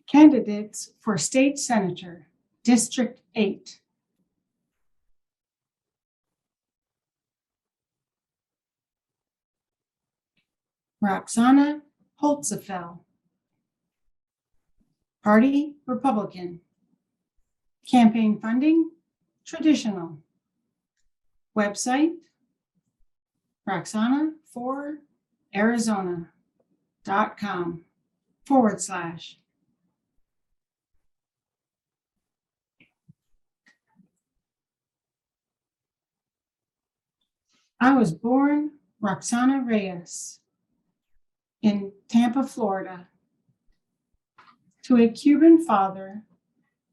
Candidates for State Senator, District 8. Roxana Holzefeld. Party, Republican. Campaign funding, traditional. Website, roxana4arizona.com/. I was born Roxana Reyes in Tampa, Florida, to a Cuban father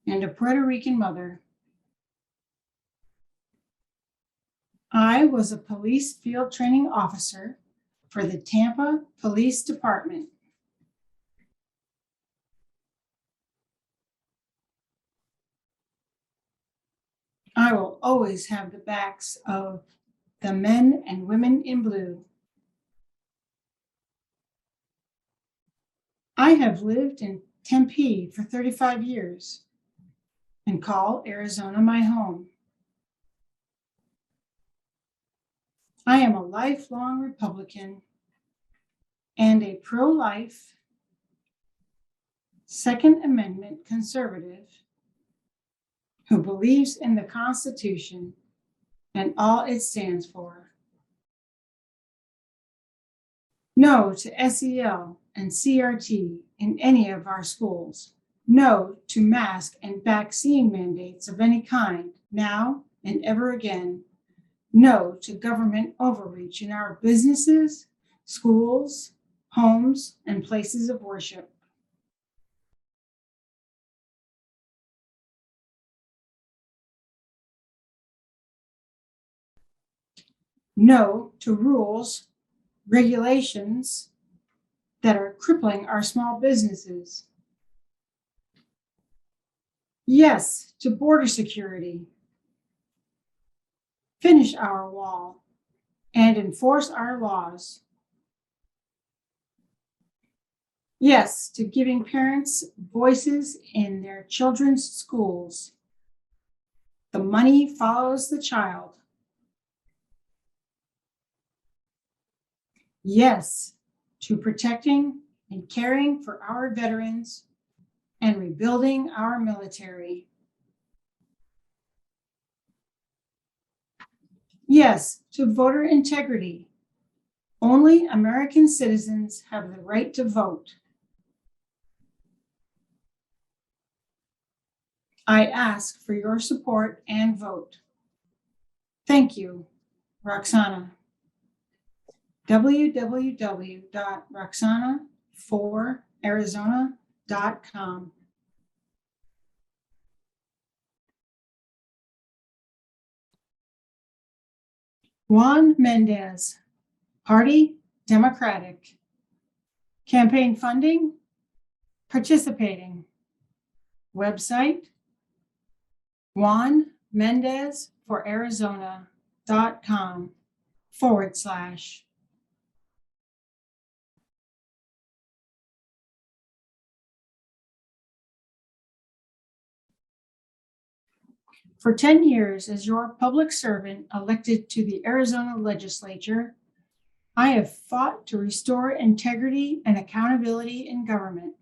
and a Puerto Rican mother. I was a police field training officer for the Tampa Police Department. I will always have the backs of the men and women in blue. I have lived in Tempe for 35 years and call Arizona my home. I am a lifelong Republican and a pro-life, Second Amendment conservative who believes in the Constitution and all it stands for. No to SEL and CRT in any of our schools. No to mask and vaccine mandates of any kind, now and ever again. No to government overreach in our businesses, schools, homes, and places of worship. No to rules, regulations that are crippling our small businesses. Yes to border security. Finish our wall and enforce our laws. Yes to giving parents voices in their children's schools. The money follows the child. Yes to protecting and caring for our veterans and rebuilding our military. Yes to voter integrity. Only American citizens have the right to vote. I ask for your support and vote. Thank you, Roxana. www.roxana4arizona.com. Juan Mendez, Party, Democratic. Campaign funding, participating. Website, juanmendezforarizona.com/. For 10 years as your public servant elected to the Arizona legislature, I have fought to restore integrity and accountability in government.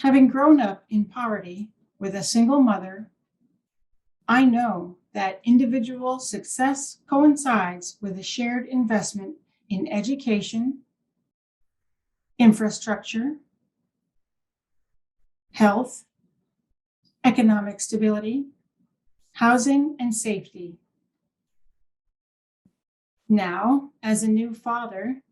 Having grown up in poverty with a single mother, I know that individual success coincides with a shared investment in education, infrastructure, health, economic stability, housing, and safety. Now, as a new father,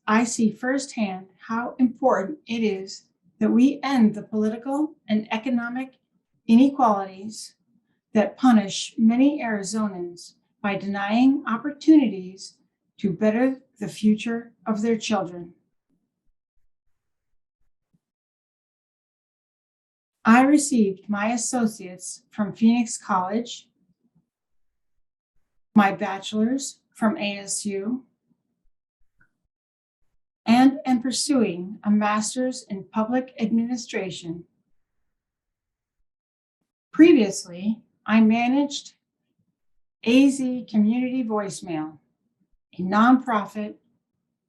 I see firsthand how important it is that we end the political and economic inequalities that punish many Arizonans by denying opportunities to better the future of their children. I received my associates from Phoenix College, my bachelor's from ASU, and am pursuing a master's in public administration. Previously, I managed AZ Community Voicemail, a nonprofit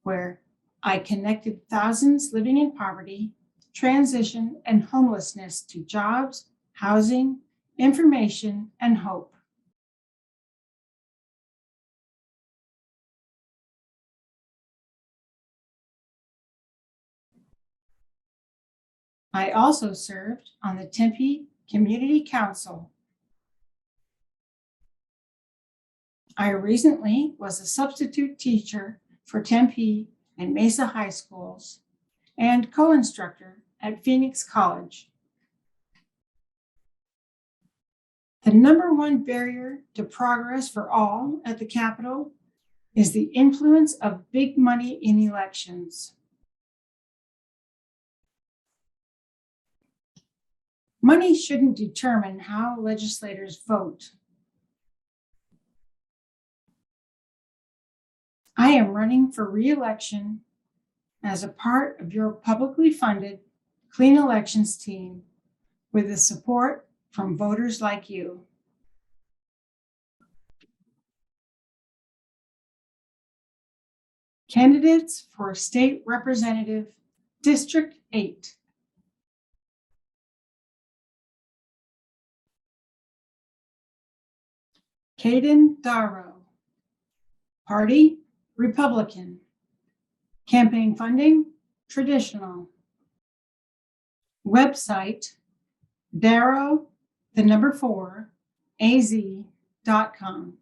where I connected thousands living in poverty, transition, and homelessness to jobs, housing, information, and hope. I also served on the Tempe Community Council. I recently was a substitute teacher for Tempe and Mesa High Schools and co-instructor at Phoenix College. The number one barrier to progress for all at the Capitol is the influence of big money in elections. Money shouldn't determine how legislators vote. I am running for re-election as a part of your publicly funded Clean Elections team with the support from voters like you. Candidates for State Representative, District 8. Caden Darrow. Party, Republican. Campaign funding, traditional. Website, Darrow, 4, az.com.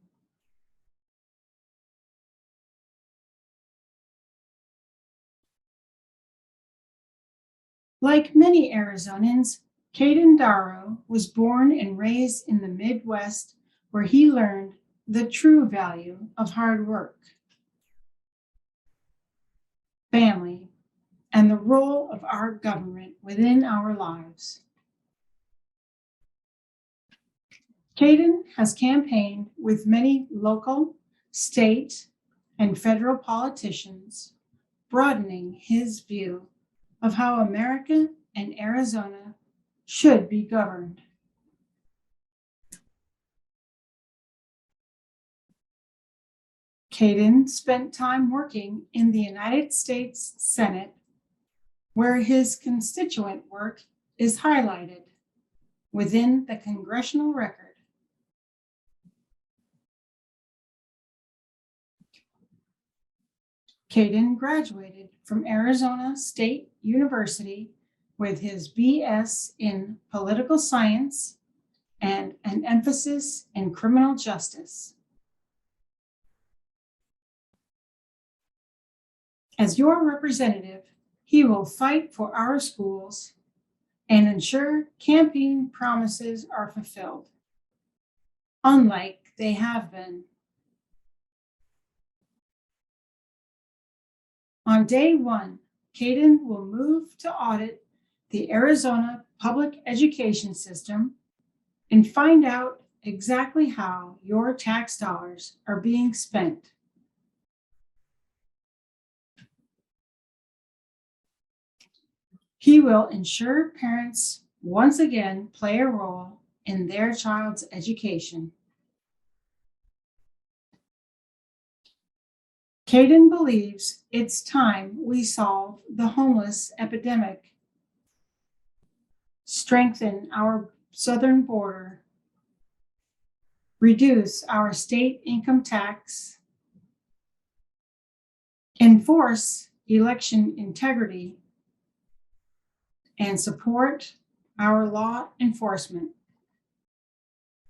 Like many Arizonans, Caden Darrow was born and raised in the Midwest, where he learned the true value of hard work, family, and the role of our government within our lives. Caden has campaigned with many local, state, and federal politicians, broadening his view of how America and Arizona should be governed. Caden spent time working in the United States Senate, where his constituent work is highlighted within the congressional record. Caden graduated from Arizona State University with his BS in political science and an emphasis in criminal justice. As your representative, he will fight for our schools and ensure campaign promises are fulfilled, unlike they have been. On day one, Caden will move to audit the Arizona public education system and find out exactly how your tax dollars are being spent. He will ensure parents once again play a role in their child's education. Caden believes it's time we solve the homeless epidemic, strengthen our southern border, reduce our state income tax, enforce election integrity, and support our law enforcement.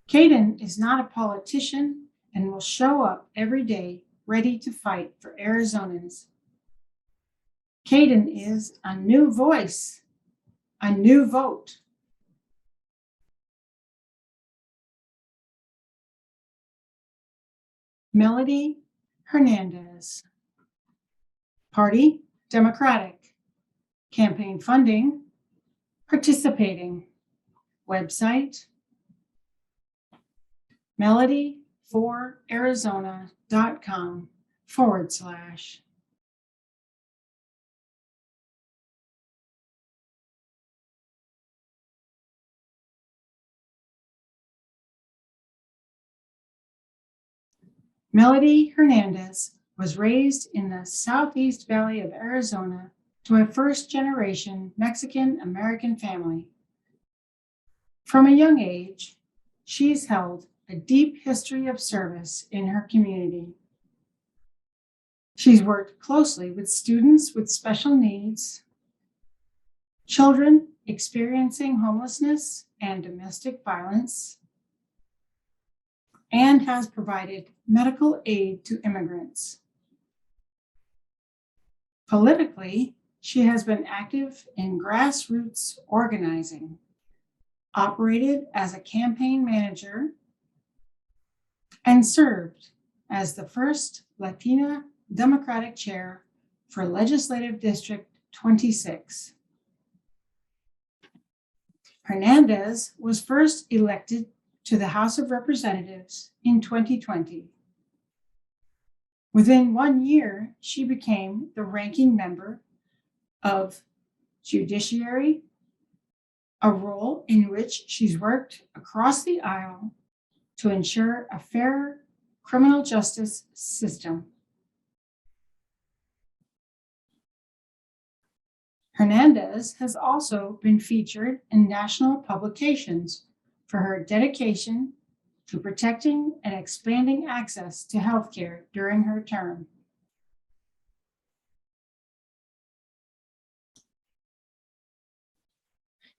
Caden is not a politician and will show up every day ready to fight for Arizonans. Caden is a new voice, a new vote. Melody Hernandez. Party, Democratic. Campaign funding, participating. Website, melody4arizona.com /. Melody Hernandez was raised in the Southeast Valley of Arizona to a first-generation Mexican-American family. From a young age, she's held a deep history of service in her community. She's worked closely with students with special needs, children experiencing homelessness and domestic violence, and has provided medical aid to immigrants. Politically, she has been active in grassroots organizing, operated as a campaign manager, and served as the first Latina Democratic chair for Legislative District 26. Hernandez was first elected to the House of Representatives in 2020. Within 1 year, she became the ranking member of Judiciary, a role in which she's worked across the aisle to ensure a fair criminal justice system. Hernandez has also been featured in national publications for her dedication to protecting and expanding access to healthcare during her term.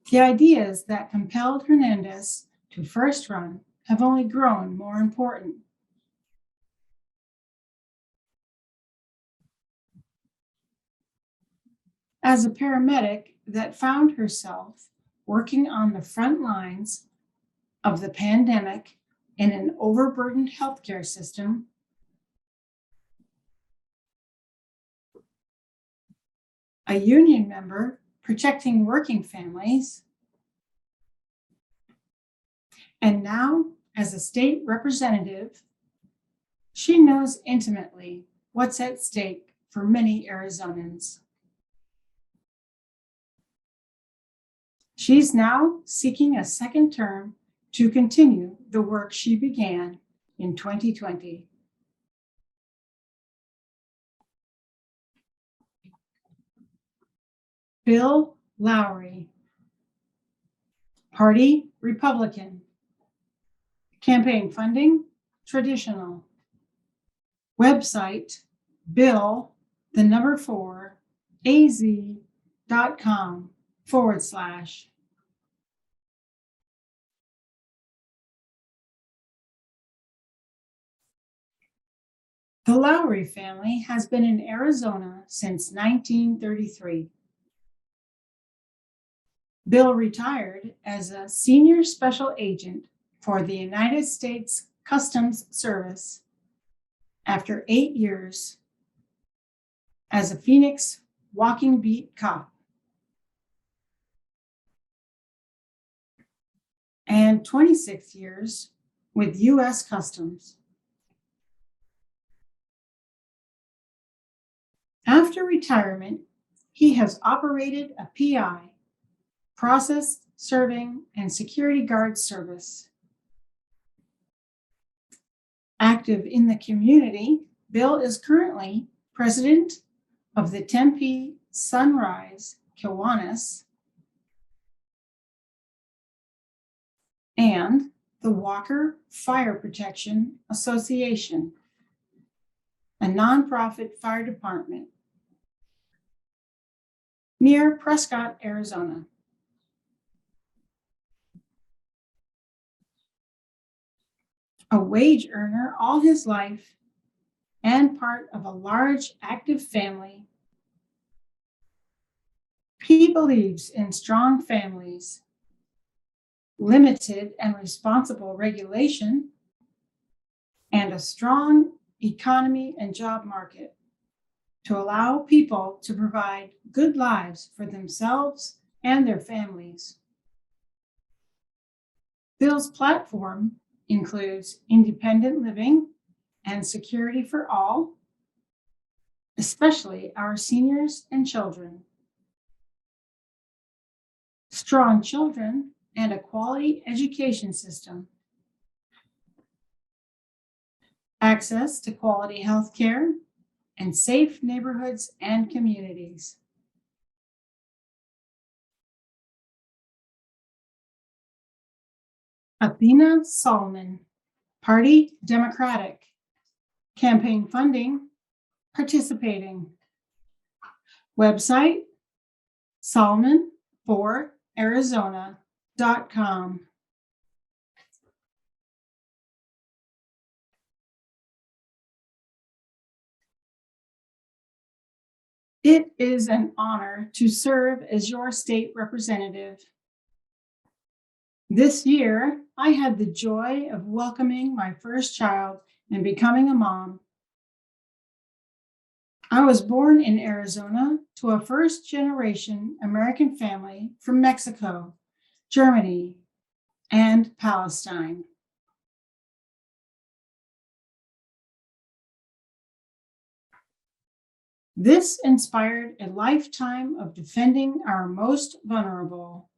The ideas that compelled Hernandez to first run have only grown more important. As a paramedic that found herself working on the front lines of the pandemic in an overburdened healthcare system, a union member protecting working families, and now as a state representative, she knows intimately what's at stake for many Arizonans. She's now seeking a second term to continue the work she began in 2020. Bill Lowry, Party Republican, campaign funding traditional, website bill4az.com/. The Lowry family has been in Arizona since 1933. Bill retired as a senior special agent for the United States Customs Service after 8 years as a Phoenix walking beat cop and 26 years with U.S. Customs. After retirement, he has operated a PI, process serving and security guard service. Active in the community, Bill is currently president of the Tempe Sunrise Kiwanis and the Walker Fire Protection Association, a nonprofit fire department near Prescott, Arizona. A wage earner all his life and part of a large active family, he believes in strong families, limited and responsible regulation, and a strong economy and job market to allow people to provide good lives for themselves and their families. Bill's platform includes independent living and security for all, especially our seniors and children. Strong children and a quality education system. access to quality health care, and safe neighborhoods and communities. Athena Solomon, Party Democratic, campaign funding, participating. Website, solomon4arizona.com. It is an honor to serve as your state representative. This year, I had the joy of welcoming my first child and becoming a mom. I was born in Arizona to a first-generation American family from Mexico, Germany, and Palestine. This inspired a lifetime of defending our most vulnerable.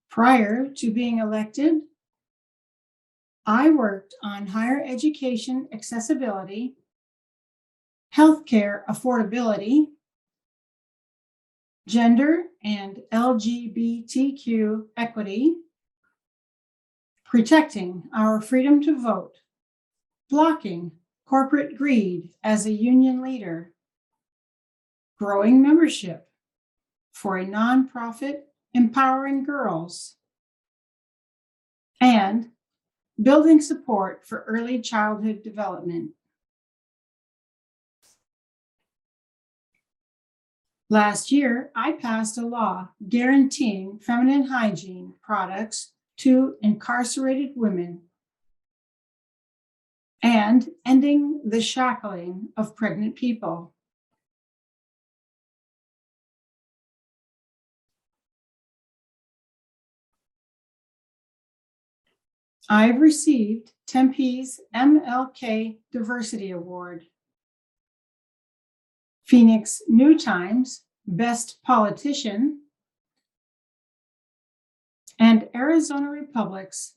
Prior to being elected, I worked on higher education accessibility, healthcare affordability, gender and LGBTQ equity, protecting our freedom to vote, blocking corporate greed as a union leader, growing membership for a nonprofit empowering girls, and building support for early childhood development. Last year, I passed a law guaranteeing feminine hygiene products to incarcerated women and ending the shackling of pregnant people. I've received Tempe's MLK Diversity Award, Phoenix New Times Best Politician, and Arizona Republic's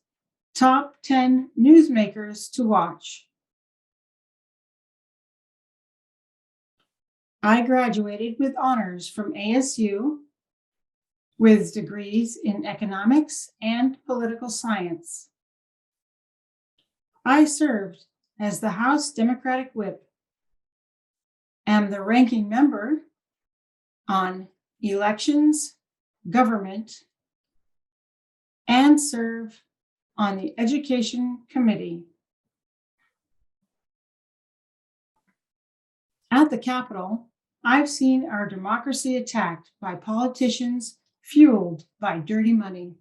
Top 10 Newsmakers to Watch. I graduated with honors from ASU with degrees in economics and political science. I served as the House Democratic Whip, am the ranking member on elections, government, and serve on the Education Committee. At the Capitol, I've seen our democracy attacked by politicians fueled by dirty money.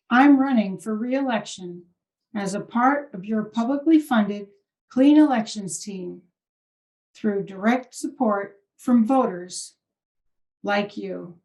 I'm running for re-election as a part of your publicly funded Clean Elections team through direct support from voters like you.